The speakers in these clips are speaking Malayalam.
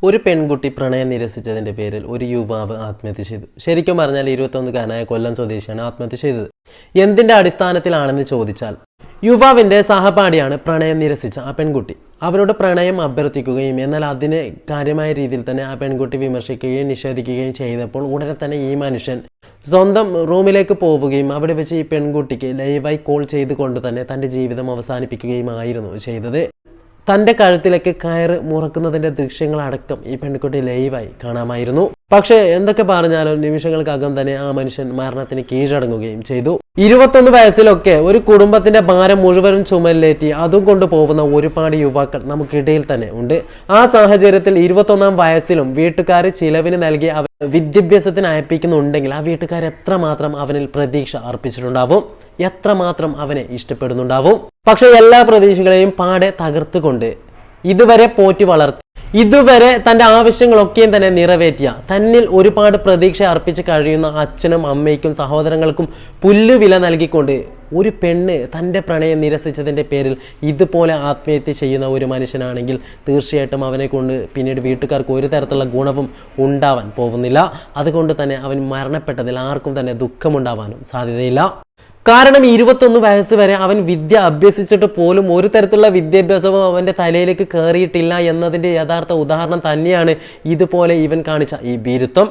ഒരു പെൺകുട്ടി പ്രണയം നിരസിച്ചതിന്റെ പേരിൽ ഒരു യുവാവ് ആത്മഹത്യ ചെയ്തു. ശരിക്കും പറഞ്ഞാൽ 21-കാരനായ കൊല്ലം സ്വദേശിയാണ് ആത്മഹത്യ ചെയ്തത്. എന്തിന്റെ അടിസ്ഥാനത്തിലാണെന്ന് ചോദിച്ചാൽ യുവാവിന്റെ സഹപാഠിയാണ് പ്രണയം നിരസിച്ച ആ പെൺകുട്ടി. അവരോട് പ്രണയം അഭ്യർത്ഥിക്കുകയും എന്നാൽ അതിനെ കാര്യമായ രീതിയിൽ തന്നെ ആ പെൺകുട്ടി വിമർശിക്കുകയും നിഷേധിക്കുകയും ചെയ്തപ്പോൾ ഉടനെ തന്നെ ഈ മനുഷ്യൻ സ്വന്തം റൂമിലേക്ക് പോവുകയും അവിടെ വെച്ച് ഈ പെൺകുട്ടിക്ക് ലൈവായി കോൾ ചെയ്തുകൊണ്ട് തന്നെ തൻ്റെ ജീവിതം അവസാനിപ്പിക്കുകയുമായിരുന്നു ചെയ്തത്. തൻ്റെ കഴുത്തിലേക്ക് കയറ് മുറക്കുന്നതിൻ്റെ ദൃശ്യങ്ങളടക്കം ഈ പെൺകുട്ടി ലൈവായി കാണാമായിരുന്നു. പക്ഷേ എന്തൊക്കെ പറഞ്ഞാലും നിമിഷങ്ങൾക്കകം തന്നെ ആ മനുഷ്യൻ മരണത്തിന് കീഴടങ്ങുകയും ചെയ്തു. 21 വയസ്സിലൊക്കെ ഒരു കുടുംബത്തിന്റെ ഭാരം മുഴുവനും ചുമലിലേറ്റി അതും കൊണ്ടുപോകുന്ന ഒരുപാട് യുവാക്കൾ നമുക്കിടയിൽ തന്നെ ഉണ്ട്. ആ സാഹചര്യത്തിൽ 21-ാം വയസ്സിലും വീട്ടുകാർ ചിലവിന് നൽകി വിദ്യാഭ്യാസത്തിന് അയപ്പിക്കുന്നുണ്ടെങ്കിൽ ആ വീട്ടുകാർ എത്രമാത്രം അവനിൽ പ്രതീക്ഷ അർപ്പിച്ചിട്ടുണ്ടാവും, എത്രമാത്രം അവനെ ഇഷ്ടപ്പെടുന്നുണ്ടാവും. പക്ഷെ എല്ലാ പ്രതീക്ഷകളെയും പാടെ തകർത്തുകൊണ്ട് ഇതുവരെ പോറ്റി വളർത്തി, ഇതുവരെ തൻ്റെ ആവശ്യങ്ങളൊക്കെയും തന്നെ നിറവേറ്റിയ, തന്നിൽ ഒരുപാട് പ്രതീക്ഷ അർപ്പിച്ച് കഴിയുന്ന അച്ഛനും അമ്മയ്ക്കും സഹോദരങ്ങൾക്കും പുല്ലുവില നൽകിക്കൊണ്ട് ഒരു പെണ്ണ് തൻ്റെ പ്രണയം നിരസിച്ചതിൻ്റെ പേരിൽ ഇതുപോലെ ആത്മഹത്യ ചെയ്യുന്ന ഒരു മനുഷ്യനാണെങ്കിൽ തീർച്ചയായിട്ടും അവനെ കൊണ്ട് പിന്നീട് വീട്ടുകാർക്ക് ഒരു തരത്തിലുള്ള ഗുണവും ഉണ്ടാവാൻ പോകുന്നില്ല. അതുകൊണ്ട് തന്നെ അവൻ മരണപ്പെട്ടതിൽ ആർക്കും തന്നെ ദുഃഖമുണ്ടാവാനും സാധ്യതയില്ല. കാരണം 21 വയസ്സ് വരെ അവൻ വിദ്യ അഭ്യസിച്ചിട്ട് പോലും ഒരു തരത്തിലുള്ള വിദ്യാഭ്യാസവും അവൻ്റെ തലയിലേക്ക് കയറിയിട്ടില്ല എന്നതിൻ്റെ യഥാർത്ഥ ഉദാഹരണം തന്നെയാണ് ഇതുപോലെ ഇവൻ കാണിച്ച ഈ ഭീരുത്വം.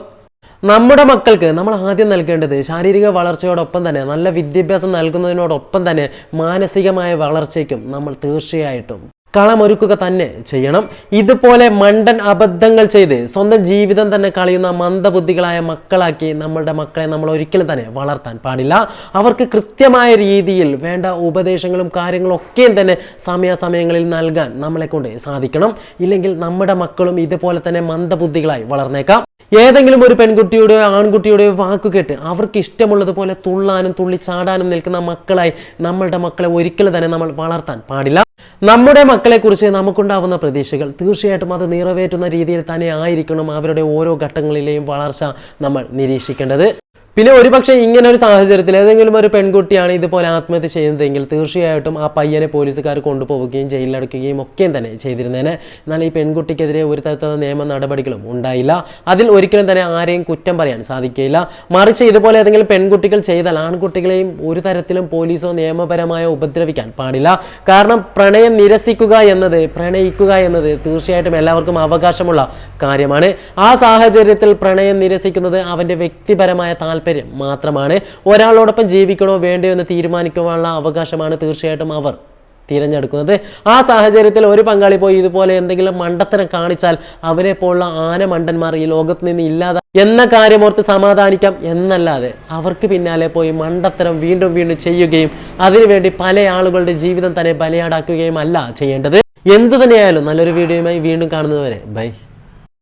നമ്മുടെ മക്കൾക്ക് നമ്മൾ ആദ്യം നൽകേണ്ടത് ശാരീരിക വളർച്ചയോടൊപ്പം തന്നെ നല്ല വിദ്യാഭ്യാസം നൽകുന്നതിനോടൊപ്പം തന്നെ മാനസികമായ വളർച്ചയ്ക്കും നമ്മൾ തീർച്ചയായിട്ടും കളമൊരുക്കുക തന്നെ ചെയ്യണം. ഇതുപോലെ മണ്ടൻ അബദ്ധങ്ങൾ ചെയ്ത് സ്വന്തം ജീവിതം തന്നെ കളയുന്ന മന്ദബുദ്ധികളായ മക്കളാക്കി നമ്മളുടെ മക്കളെ നമ്മൾ ഒരിക്കലും തന്നെ വളർത്താൻ പാടില്ല. അവർക്ക് കൃത്യമായ രീതിയിൽ വേണ്ട ഉപദേശങ്ങളും കാര്യങ്ങളും ഒക്കെയും തന്നെ സമയാസമയങ്ങളിൽ നൽകാൻ നമ്മളെ കൊണ്ട് സാധിക്കണം. ഇല്ലെങ്കിൽ നമ്മുടെ മക്കളും ഇതുപോലെ തന്നെ മന്ദബുദ്ധികളായി വളർന്നേക്കാം. ഏതെങ്കിലും ഒരു പെൺകുട്ടിയുടെയോ ആൺകുട്ടിയുടെയോ വാക്കുകേട്ട് അവർക്ക് ഇഷ്ടമുള്ളതുപോലെ തുള്ളാനും തുള്ളിച്ചാടാനും നിൽക്കുന്ന മക്കളായി നമ്മളുടെ മക്കളെ ഒരിക്കലും തന്നെ നമ്മൾ വളർത്താൻ പാടില്ല. നമ്മുടെ മക്കളെക്കുറിച്ച് നമുക്കുണ്ടാവുന്ന പ്രതീക്ഷകൾ തീർച്ചയായിട്ടും അത് നിറവേറ്റുന്ന രീതിയിൽ തന്നെ ആയിരിക്കണം അവരുടെ ഓരോ ഘട്ടങ്ങളിലെയും വളർച്ച നമ്മൾ നിരീക്ഷിക്കേണ്ടത്. പിന്നെ ഒരുപക്ഷെ ഇങ്ങനെ ഒരു സാഹചര്യത്തിൽ ഏതെങ്കിലും ഒരു പെൺകുട്ടിയാണ് ഇതുപോലെ ആത്മഹത്യ ചെയ്യുന്നതെങ്കിൽ തീർച്ചയായിട്ടും ആ പയ്യനെ പോലീസുകാർ കൊണ്ടുപോവുകയും ജയിലിലടക്കുകയും ഒക്കെ തന്നെ ചെയ്തിരുന്നേനെ. എന്നാൽ ഈ പെൺകുട്ടിക്കെതിരെ ഒരു തരത്തിലുള്ള നിയമ നടപടികളും ഉണ്ടായില്ല. അതിൽ ഒരിക്കലും തന്നെ ആരെയും കുറ്റം പറയാൻ സാധിക്കില്ല. മറിച്ച് ഇതുപോലെ ഏതെങ്കിലും പെൺകുട്ടികൾ ചെയ്താൽ ആൺകുട്ടികളെയും ഒരു തരത്തിലും പോലീസോ നിയമപരമായോ ഉപദ്രവിക്കാൻ പാടില്ല. കാരണം പ്രണയം നിരസിക്കുക എന്നത്, പ്രണയിക്കുക എന്നത് തീർച്ചയായിട്ടും എല്ലാവർക്കും അവകാശമുള്ള കാര്യമാണ്. ആ സാഹചര്യത്തിൽ പ്രണയം നിരസിക്കുന്നത് അവൻ്റെ വ്യക്തിപരമായ താല്പര്യം മാത്രമാണ്. ഒരാളോടൊപ്പം ജീവിക്കണോ വേണ്ടയോ എന്ന് തീരുമാനിക്കുവാനുള്ള അവകാശമാണ് തീർച്ചയായിട്ടും അവർ തിരഞ്ഞെടുക്കുന്നത്. ആ സാഹചര്യത്തിൽ ഒരു പങ്കാളി പോയി ഇതുപോലെ എന്തെങ്കിലും മണ്ടത്തരം കാണിച്ചാൽ അവരെ പോലുള്ള ആനമണ്ടന്മാർ ഈ ലോകത്ത് നിന്ന് ഇല്ലാതെ എന്ന കാര്യമോർത്ത് സമാധാനിക്കാം എന്നല്ലാതെ അവർക്ക് പിന്നാലെ പോയി മണ്ടത്തരം വീണ്ടും വീണ്ടും ചെയ്യുകയും അതിനുവേണ്ടി പല ആളുകളുടെ ജീവിതം തന്നെ ബലിയാടാക്കുകയും അല്ല ചെയ്യേണ്ടത്. എന്തു തന്നെയായാലും നല്ലൊരു വീഡിയോയുമായി വീണ്ടും കാണുന്നതുവരെ ബൈ.